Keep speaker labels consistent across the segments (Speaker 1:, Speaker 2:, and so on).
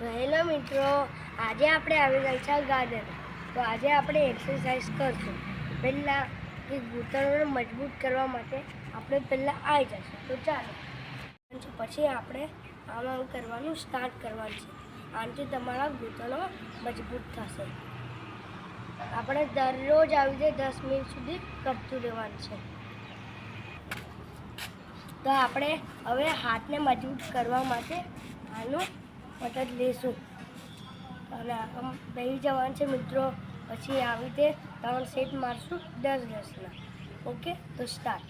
Speaker 1: તો હેલો મિત્રો, આજે આપણે આવી ગયા છે ગાર્ડન. તો આજે આપણે એક્સરસાઇઝ કરશું. પહેલાં એ ઘૂંટણોને મજબૂત કરવા માટે આપણે પહેલાં આવી જશું. તો ચાલો, પછી આપણે આમ કરવાનું સ્ટાર્ટ કરવાનું છે. આનાથી તમારા ઘૂંટણો મજબૂત થશે. આપણે દરરોજ આવી રીતે 10 મિનિટ સુધી કરતું રહેવાનું છે. તો આપણે હવે હાથને મજબૂત કરવા માટે આનું મદદ લઈશું. અને આમ બેસી જવાનું છે મિત્રો. પછી આવી રીતે 3 સેટ મારશું 10-10ના. ઓકે, તો સ્ટાર્ટ.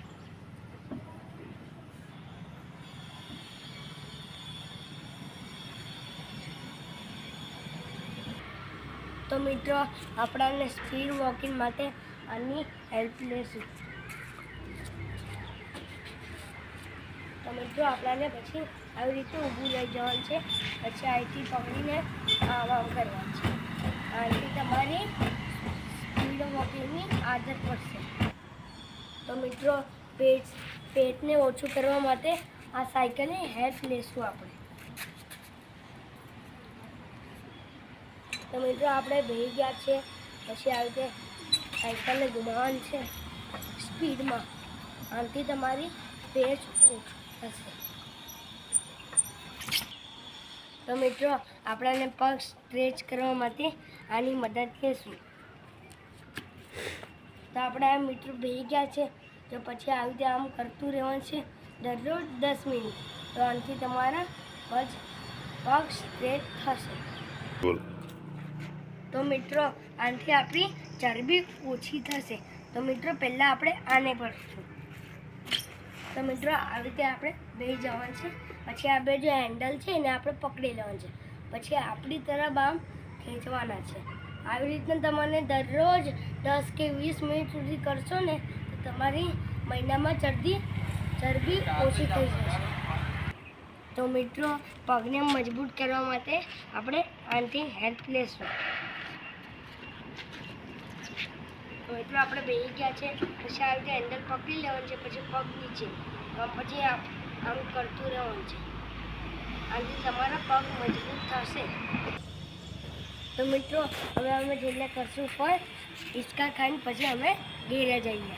Speaker 1: તો મિત્રો, આપણાને સ્પીડ વોકિંગ માટે આની હેલ્પ લેશું. તો મિત્રો, આપણાને પછી આવી રીતે ઊભું લઈ જવાનું છે. પછી અહીંથી પકડીને આમ કરવાનું છે. આનાથી તમારી સ્પીડ વોકિંગની આદત પડશે. તો મિત્રો, પેટને ઓછું કરવા માટે આ સાયકલની હેલ્પ લેશું આપણે. તો મિત્રો, આપણે બેસી ગયા છે. પછી આવી રીતે સાયકલને ઘુમાવવાની છે સ્પીડમાં. આનાથી તમારી પેચ ઓછું થશે. તો મિત્રો, આપણાને પગ સ્ટ્રેચ કરવા માટે આની મદદ લેશું. તો આપણે આ મિત્રો બેસી ગયા છે. તો પછી આવી રીતે આમ કરતું રહેવાનું છે દરરોજ 10 મિનિટ. તો આનાથી તમારા પગ સ્ટ્રેચ થશે. તો મિત્રો, આનાથી આપણી ચરબી ઓછી થશે. તો મિત્રો, પહેલાં આપણે આને ભરશું. તો મિત્રો, આવી રીતે આપણે બેસી જવાનું છે. પછી આ બે જે હેન્ડલ છે એને આપણે પકડી લેવાનું છે. પછી આપણી તરફ આમ ખેંચવાના છે. આવી રીતના તમને દરરોજ 10 કે 20 મિનિટ સુધી કરશો ને તો તમારી મહિનામાં ચરબી ઓછી થઈ જશે. તો મિત્રો, પગને મજબૂત કરવા માટે આપણે આનાથી હેલ્પ લેશું. તો મિત્રો, આપણે બેસી ગયા છે. પછી આવી રીતે હેન્ડલ પકડી લેવાનું છે. પછી પગ નીચે, પછી આમ કરતું રહેવાનું છે. આનાથી તમારા પગ મજબૂત થશે. તો મિત્રો, હવે અમે જેટલા કરશું પર હિંચકા ખાઈને પછી અમે ઘેરે જઈએ.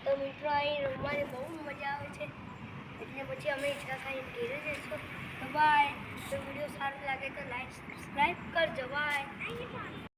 Speaker 1: તો મિત્રો, અહીં રમવાની બહુ મજા આવે છે. એટલે પછી અમે હિંચકા ખાઈને ઘેરે જઈશું. તો બાય. તો વિડીયો સારો લાગે તો લાઈક સબસ્ક્રાઈબ કરજો. બાય.